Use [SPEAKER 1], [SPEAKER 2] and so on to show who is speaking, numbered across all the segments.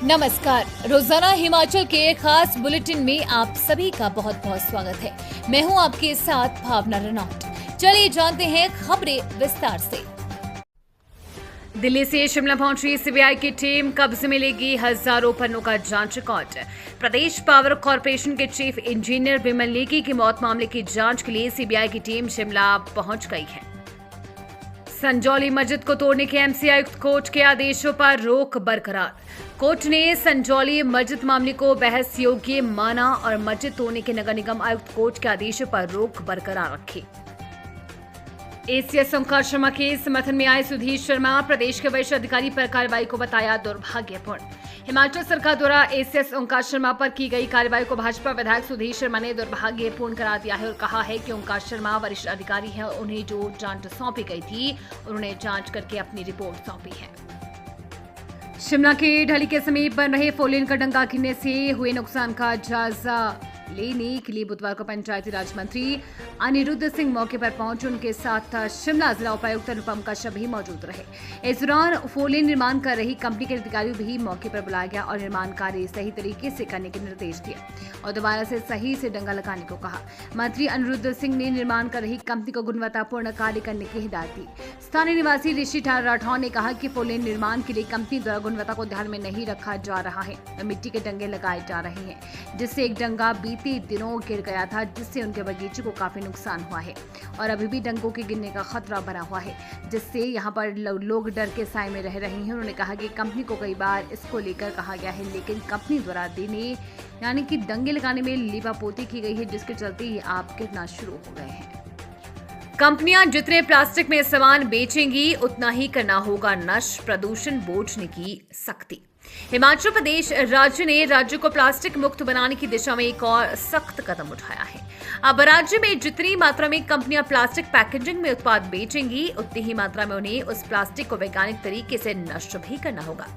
[SPEAKER 1] नमस्कार। रोजाना हिमाचल के खास बुलेटिन में आप सभी का बहुत बहुत स्वागत है। मैं हूं आपके साथ भावना रनौत। चलिए जानते हैं खबरें विस्तार से। दिल्ली से शिमला पहुंची सीबीआई की टीम, कब्जे में लेगी हजारों पन्नों का जांच रिकॉर्ड। प्रदेश पावर कॉर्पोरेशन के चीफ इंजीनियर विमल नेगी की मौत मामले की जांच के लिए सीबीआई की टीम शिमला पहुंच गई है। संजौली मस्जिद को तोड़ने के एमसी आयुक्त कोर्ट के आदेशों पर रोक बरकरार। कोर्ट ने संजौली मस्जिद मामले को बहस योग्य माना और मस्जिद तोड़ने के नगर निगम आयुक्त कोर्ट के आदेशों पर रोक बरकरार रखी। एसीएस ओंकार शर्मा के समर्थन में आए सुधीर शर्मा, प्रदेश के वरिष्ठ अधिकारी पर कार्रवाई को बताया दुर्भाग्यपूर्ण। हिमाचल सरकार द्वारा एसीएस ओंकार शर्मा पर की गई कार्रवाई को भाजपा विधायक सुधीर शर्मा ने दुर्भाग्यपूर्ण करार दिया है और कहा है कि ओंकार शर्मा वरिष्ठ अधिकारी हैं और उन्हें जो जांच सौंपी गई थी उन्होंने जांच करके अपनी रिपोर्ट सौंपी है। शिमला के ढली के समीप बन रहे फोरलेन का डंगा गिरने से हुए नुकसान का जायजा लेने के लिए बुधवार को पंचायती राज मंत्री अनिरुद्ध सिंह मौके पर पहुंचे। उनके साथ शिमला जिला उपायुक्त अनुपम कश्यप भी मौजूद रहे। इस दौरान फोरलेन निर्माण कर रही कंपनी के अधिकारी भी मौके पर बुलाया गया और निर्माण कार्य सही तरीके से करने के निर्देश दिए और दोबारा से सही से डंगा लगाने को कहा। मंत्री अनिरुद्ध सिंह ने निर्माण कर रही कंपनी को गुणवत्तापूर्ण कार्य करने की हिदायत दी। स्थानीय निवासी ऋषि राठौर ने कहा कि फोरलेन निर्माण के लिए कंपनी द्वारा गुणवत्ता को ध्यान में नहीं रखा जा रहा है और मिट्टी के डंगे लगाए जा रहे हैं, जिससे एक डंगा बीते दिनों गिर गया था, जिससे उनके बगीचे को काफी नुकसान हुआ है और अभी भी डंगों के गिरने का खतरा बना हुआ है, जिससे यहाँ पर लोग डर के साए में रह रहे हैं। उन्होंने कहा कि कंपनी को कई बार इसको लेकर कहा गया है, लेकिन कंपनी द्वारा देने यानी कि दंगे लगाने में लीपापोती की गई है, जिसके चलते ये आप गिरना शुरू हो गए हैं। कंपनियां जितने प्लास्टिक में सामान बेचेंगी उतना ही करना होगा नष्ट, प्रदूषण बोर्ड ने की सख्ती। हिमाचल प्रदेश राज्य को प्लास्टिक मुक्त बनाने की दिशा में एक और सख्त कदम उठाया है। अब राज्य में जितनी मात्रा में कंपनियां प्लास्टिक पैकेजिंग में उत्पाद बेचेंगी उतनी ही मात्रा में उन्हें उस प्लास्टिक को वैज्ञानिक तरीके से नष्ट भी करना होगा।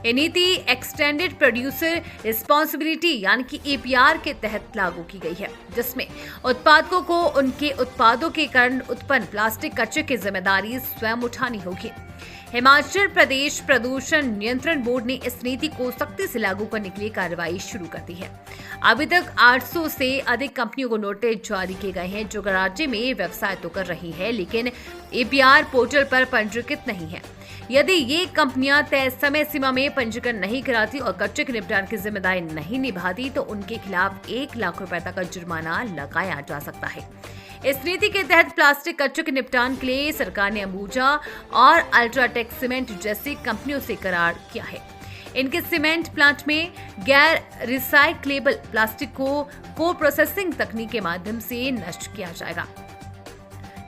[SPEAKER 1] ये नीति एक्सटेंडेड प्रोड्यूसर रिस्पॉन्सिबिलिटी यानी कि एपीआर के तहत लागू की गई है, जिसमें उत्पादकों को उनके उत्पादों के कारण उत्पन्न प्लास्टिक कचरे की जिम्मेदारी स्वयं उठानी होगी। हिमाचल प्रदेश प्रदूषण नियंत्रण बोर्ड ने इस नीति को सख्ती से लागू करने के लिए कार्रवाई शुरू कर दी है। अभी तक 800 से अधिक कंपनियों को नोटिस जारी किए गए हैं जो राज्य में व्यवसाय तो कर रही है लेकिन एपीआर पोर्टल पर पंजीकृत नहीं है। यदि ये कंपनियां तय समय सीमा में पंजीकरण नहीं कराती और कचरे के निपटान की जिम्मेदारी नहीं निभाती तो उनके खिलाफ 1 लाख रुपए तक का जुर्माना लगाया जा सकता है। इस नीति के तहत प्लास्टिक कचरे के निपटान के लिए सरकार ने अंबुजा और अल्ट्राटेक सीमेंट जैसी कंपनियों से करार किया है। इनके सीमेंट प्लांट में गैर रिसाइक्लेबल प्लास्टिक को प्रोसेसिंग तकनीक के माध्यम से नष्ट किया जाएगा।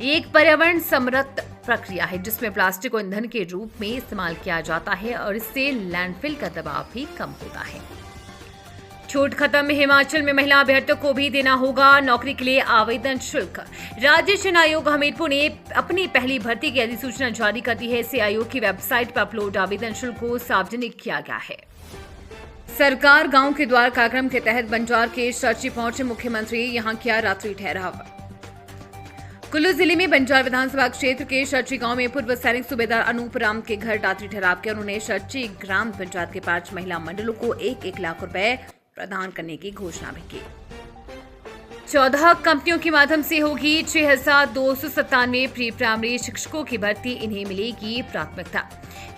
[SPEAKER 1] ये एक पर्यावरण सम्मत प्रक्रिया है जिसमें प्लास्टिक को ईंधन के रूप में इस्तेमाल किया जाता है और इससे लैंडफिल का दबाव भी कम होता है। छूट खत्म, हिमाचल में महिला अभ्यर्थियों को भी देना होगा नौकरी के लिए आवेदन शुल्क। राज्य चयन आयोग हमीरपुर ने अपनी पहली भर्ती की अधिसूचना जारी कर दी है। इसे आयोग की वेबसाइट पर अपलोड आवेदन शुल्क को सार्वजनिक किया गया है। सरकार गांव के द्वार कार्यक्रम के तहत बंजार के शर्ची पहुंचे मुख्यमंत्री, यहां किया रात्रि ठहराव। कुल्लू जिले में बंजार विधानसभा क्षेत्र के शर्ची गांव में पूर्व सैनिक सूबेदार अनूप राम के घर रात्रि ठहराव किया। उन्होंने शर्ची ग्राम पंचायत के 5 महिला मंडलों को 1-1 लाख रुपए प्रदान करने की घोषणा भी की। 14 कंपनियों के माध्यम से होगी 6,297 प्री प्राइमरी शिक्षकों की भर्ती, इन्हें मिलेगी प्राथमिकता।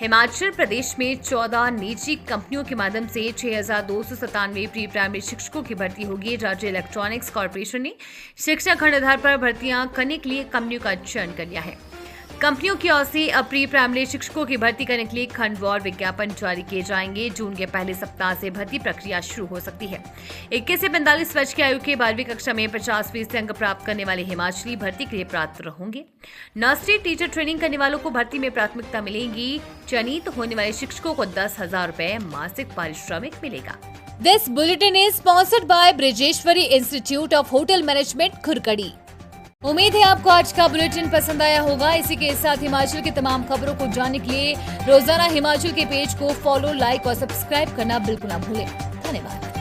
[SPEAKER 1] हिमाचल प्रदेश में 14 निजी कंपनियों के माध्यम से 6,297 प्री प्राइमरी शिक्षकों की भर्ती होगी। राज्य इलेक्ट्रॉनिक्स कॉर्पोरेशन ने शिक्षा खंड आधार पर भर्तियां करने के लिए कंपनियों का चयन कर लिया है। कंपनियों की ओर से अब प्री प्राइमरी शिक्षकों की भर्ती करने के लिए खंडवार विज्ञापन जारी किए जाएंगे। जून के पहले सप्ताह से भर्ती प्रक्रिया शुरू हो सकती है। 21 से 45 वर्ष की आयु के 12वीं कक्षा में 50% अंक प्राप्त करने वाले हिमाचली भर्ती के लिए पात्र होंगे। नर्सरी टीचर ट्रेनिंग करने वालों को भर्ती में प्राथमिकता मिलेगी। चयनित होने वाले शिक्षकों को 10,000 रुपए मासिक पारिश्रमिक मिलेगा।
[SPEAKER 2] This bulletin is sponsored by Brijeshwari institute of hotel management Khurkadi. उम्मीद है आपको आज का बुलेटिन पसंद आया होगा। इसी के साथ हिमाचल की तमाम खबरों को जानने के लिए रोजाना हिमाचल के पेज को फॉलो, लाइक और सब्सक्राइब करना बिल्कुल ना भूलें। धन्यवाद।